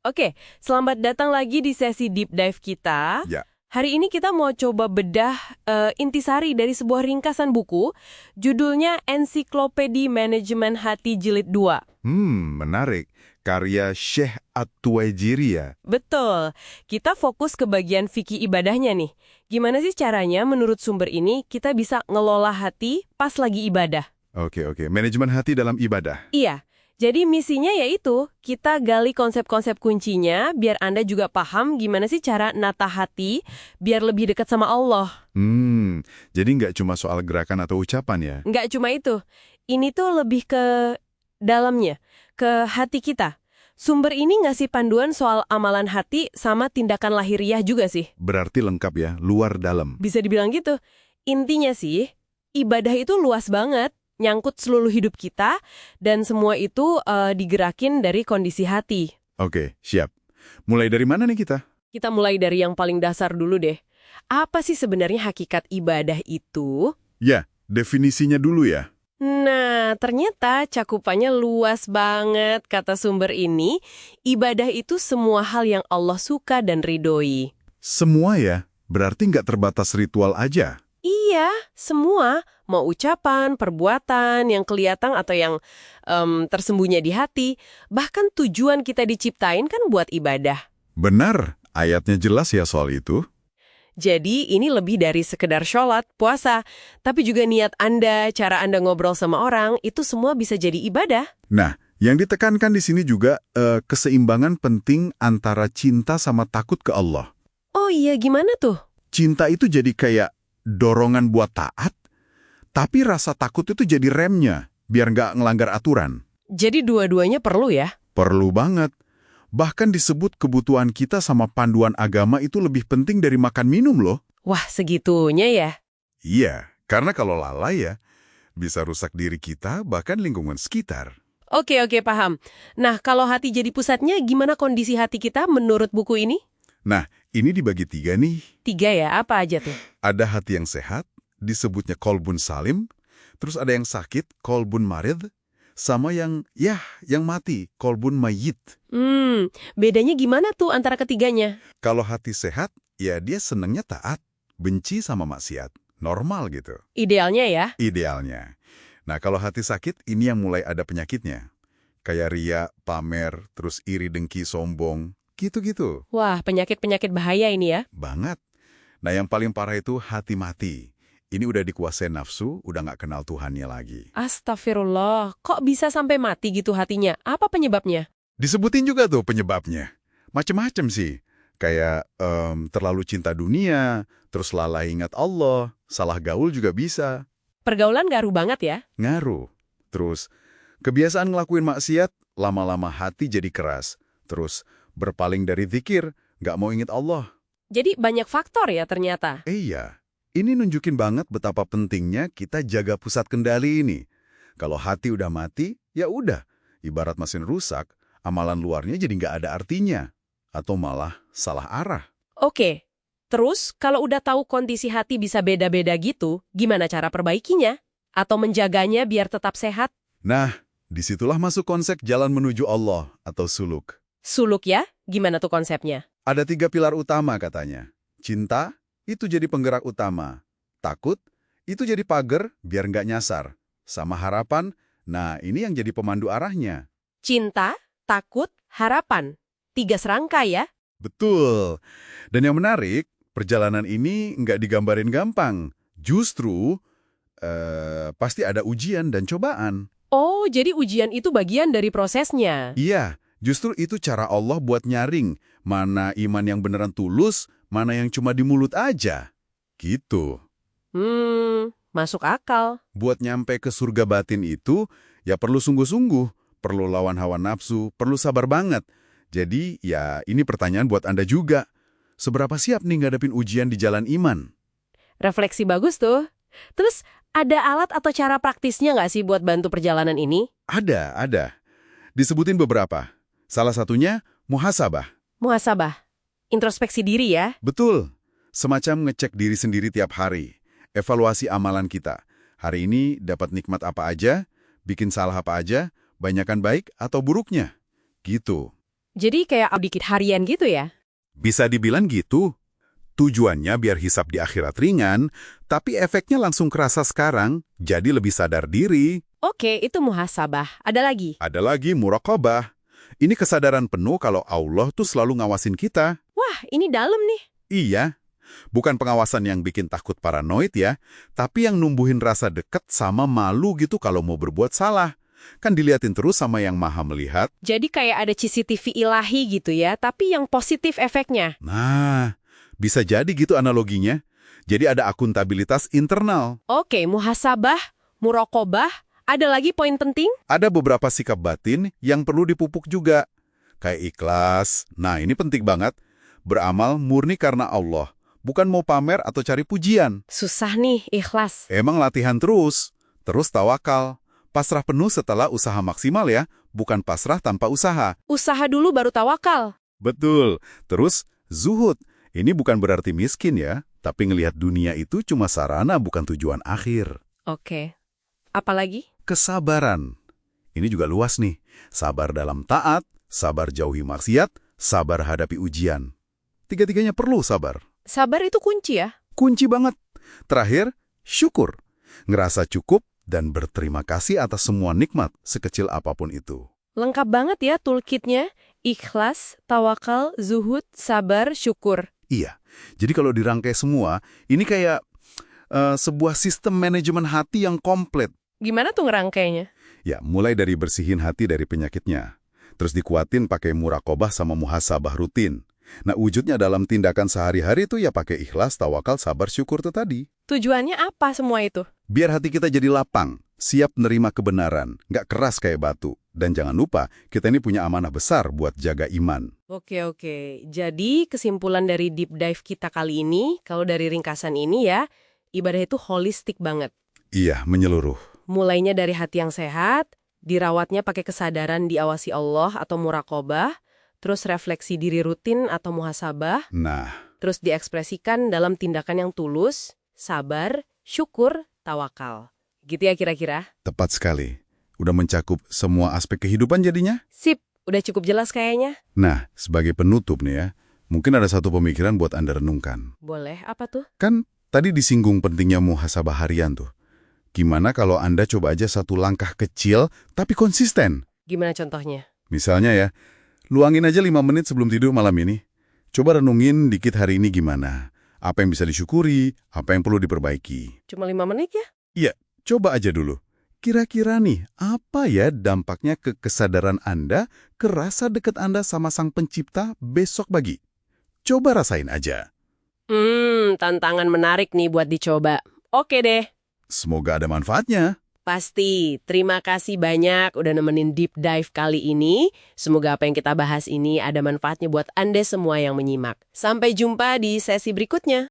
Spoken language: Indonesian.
Oke, selamat datang lagi di sesi deep dive kita. Ya. Hari ini kita mau coba bedah intisari dari sebuah ringkasan buku, judulnya Ensiklopedia Manajemen Hati Jilid 2. Menarik. Karya Syekh At-Tuwaijiri ya. Betul, kita fokus ke bagian fikih ibadahnya nih. Gimana sih caranya menurut sumber ini kita bisa ngelola hati pas lagi ibadah? Oke. Manajemen hati dalam ibadah. Iya, jadi misinya yaitu kita gali konsep-konsep kuncinya biar Anda juga paham gimana sih cara nata hati biar lebih dekat sama Allah. Jadi nggak cuma soal gerakan atau ucapan ya. Nggak cuma itu, ini tuh lebih ke dalamnya, ke hati kita. Sumber ini ngasih panduan soal amalan hati sama tindakan lahiriah juga sih. Berarti lengkap ya, luar dalam. Bisa dibilang gitu. Intinya sih, ibadah itu luas banget, nyangkut seluruh hidup kita, dan semua itu digerakin dari kondisi hati. Oke, siap. Mulai dari mana nih kita? Kita mulai dari yang paling dasar dulu deh. Apa sih sebenarnya hakikat ibadah itu? Ya, definisinya dulu ya. Nah, ternyata cakupannya luas banget, kata sumber ini. Ibadah itu semua hal yang Allah suka dan ridhoi. Semua ya, berarti nggak terbatas ritual aja. Iya, semua. Mau ucapan, perbuatan, yang kelihatan atau yang tersembunyi di hati. Bahkan tujuan kita diciptain kan buat ibadah. Benar, ayatnya jelas ya soal itu. Jadi ini lebih dari sekedar sholat, puasa, tapi juga niat Anda, cara Anda ngobrol sama orang, itu semua bisa jadi ibadah. Nah, yang ditekankan di sini juga keseimbangan penting antara cinta sama takut ke Allah. Oh iya, gimana tuh? Cinta itu jadi kayak dorongan buat taat, tapi rasa takut itu jadi remnya, biar nggak ngelanggar aturan. Jadi dua-duanya perlu ya? Perlu banget. Bahkan disebut kebutuhan kita sama panduan agama itu lebih penting dari makan minum loh. Wah, segitunya ya? Iya, karena kalau lalai ya, bisa rusak diri kita, bahkan lingkungan sekitar. Oke, paham. Nah, kalau hati jadi pusatnya, gimana kondisi hati kita menurut buku ini? Nah, ini dibagi 3 nih. 3 ya, apa aja tuh? Ada hati yang sehat, disebutnya kolbun salim. Terus ada yang sakit, kolbun marid. Sama yang mati, kolbun mayit. Bedanya gimana tuh antara ketiganya? Kalau hati sehat, ya dia senengnya taat, benci sama maksiat. Normal gitu. Idealnya ya? Idealnya. Nah, kalau hati sakit, ini yang mulai ada penyakitnya. Kayak ria, pamer, terus iri, dengki, sombong, gitu-gitu. Wah, penyakit-penyakit bahaya ini ya? Banget. Nah, yang paling parah itu hati mati. Ini udah dikuasai nafsu, udah nggak kenal Tuhannya lagi. Astagfirullah, kok bisa sampai mati gitu hatinya? Apa penyebabnya? Disebutin juga tuh penyebabnya. Macem-macem sih. Kayak terlalu cinta dunia, terus lalai ingat Allah, salah gaul juga bisa. Pergaulan ngaruh banget ya? Ngaruh. Terus, kebiasaan ngelakuin maksiat, lama-lama hati jadi keras. Terus, berpaling dari zikir, nggak mau ingat Allah. Jadi banyak faktor ya ternyata. Iya, ini nunjukin banget betapa pentingnya kita jaga pusat kendali ini. Kalau hati udah mati, ya udah. Ibarat mesin rusak, amalan luarnya jadi nggak ada artinya. Atau malah salah arah. Oke, terus kalau udah tahu kondisi hati bisa beda-beda gitu, gimana cara perbaikinya? Atau menjaganya biar tetap sehat? Nah, disitulah masuk konsep jalan menuju Allah atau suluk. Suluk ya? Gimana tuh konsepnya? Ada 3 pilar utama katanya. Cinta, itu jadi penggerak utama. Takut, itu jadi pagar biar nggak nyasar. Sama harapan, nah ini yang jadi pemandu arahnya. Cinta, takut, harapan. 3 serangkai ya? Betul. Dan yang menarik, perjalanan ini nggak digambarin gampang. Justru, pasti ada ujian dan cobaan. Oh, jadi ujian itu bagian dari prosesnya. Iya, justru itu cara Allah buat nyaring mana iman yang beneran tulus, mana yang cuma di mulut aja. Gitu. Masuk akal. Buat nyampe ke surga batin itu, ya perlu sungguh-sungguh, perlu lawan hawa nafsu, perlu sabar banget. Jadi, ya ini pertanyaan buat Anda juga. Seberapa siap nih ngadepin ujian di jalan iman? Refleksi bagus tuh. Terus, ada alat atau cara praktisnya nggak sih buat bantu perjalanan ini? Ada. Disebutin beberapa. Salah satunya, muhasabah. Muhasabah. Introspeksi diri ya? Betul. Semacam ngecek diri sendiri tiap hari. Evaluasi amalan kita. Hari ini dapat nikmat apa aja, bikin salah apa aja, banyakan baik atau buruknya. Gitu. Jadi kayak audit harian gitu ya? Bisa dibilang gitu. Tujuannya biar hisab di akhirat ringan, tapi efeknya langsung kerasa sekarang, jadi lebih sadar diri. Oke, itu muhasabah. Ada lagi? Ada lagi muraqabah. Ini kesadaran penuh kalau Allah tuh selalu ngawasin kita. Wah, ini dalam nih. Iya, bukan pengawasan yang bikin takut paranoid ya, tapi yang numbuhin rasa deket sama malu gitu kalau mau berbuat salah. Kan diliatin terus sama yang maha melihat. Jadi kayak ada CCTV ilahi gitu ya, tapi yang positif efeknya. Nah, bisa jadi gitu analoginya. Jadi ada akuntabilitas internal. Oke, muhasabah, muraqabah, ada lagi poin penting? Ada beberapa sikap batin yang perlu dipupuk juga. Kayak ikhlas. Nah, ini penting banget. Beramal murni karena Allah. Bukan mau pamer atau cari pujian. Susah nih, ikhlas. Emang latihan terus. Terus tawakal. Pasrah penuh setelah usaha maksimal ya. Bukan pasrah tanpa usaha. Usaha dulu baru tawakal. Betul. Terus zuhud. Ini bukan berarti miskin ya. Tapi ngelihat dunia itu cuma sarana bukan tujuan akhir. Oke. Apalagi? Kesabaran. Ini juga luas nih. Sabar dalam taat, sabar jauhi maksiat, sabar hadapi ujian. Tiga-tiganya perlu sabar. Sabar itu kunci ya? Kunci banget. Terakhir, syukur. Ngerasa cukup dan berterima kasih atas semua nikmat, sekecil apapun itu. Lengkap banget ya toolkitnya. Ikhlas, tawakal, zuhud, sabar, syukur. Iya. Jadi kalau dirangkai semua, ini kayak sebuah sistem manajemen hati yang komplit. Gimana tuh ngerangkainya? Ya, mulai dari bersihin hati dari penyakitnya. Terus dikuatin pakai muraqabah sama muhasabah rutin. Nah, wujudnya dalam tindakan sehari-hari itu ya pakai ikhlas, tawakal, sabar, syukur itu tadi. Tujuannya apa semua itu? Biar hati kita jadi lapang, siap menerima kebenaran, nggak keras kayak batu. Dan jangan lupa, kita ini punya amanah besar buat jaga iman. Oke. Jadi kesimpulan dari deep dive kita kali ini, kalau dari ringkasan ini ya, ibadah itu holistik banget. Iya, menyeluruh. Mulainya dari hati yang sehat, dirawatnya pakai kesadaran diawasi Allah atau muraqabah, terus refleksi diri rutin atau muhasabah, Nah, terus diekspresikan dalam tindakan yang tulus, sabar, syukur, tawakal. Gitu ya kira-kira? tepat sekali. Udah mencakup semua aspek kehidupan jadinya? Sip, udah cukup jelas kayaknya. Nah, sebagai penutup nih ya, mungkin ada satu pemikiran buat Anda renungkan. Boleh, apa tuh? Kan tadi disinggung pentingnya muhasabah harian tuh. Gimana kalau Anda coba aja satu langkah kecil tapi konsisten? Gimana contohnya? Misalnya ya, luangin aja 5 menit sebelum tidur malam ini. Coba renungin dikit hari ini gimana. Apa yang bisa disyukuri, apa yang perlu diperbaiki. Cuma 5 menit ya? Iya, coba aja dulu. Kira-kira nih, apa ya dampaknya ke kesadaran Anda, ke rasa dekat Anda sama Sang Pencipta besok pagi? Coba rasain aja. Tantangan menarik nih buat dicoba. Oke deh. Semoga ada manfaatnya. Pasti. Terima kasih banyak udah nemenin deep dive kali ini. Semoga apa yang kita bahas ini ada manfaatnya buat Anda semua yang menyimak. Sampai jumpa di sesi berikutnya.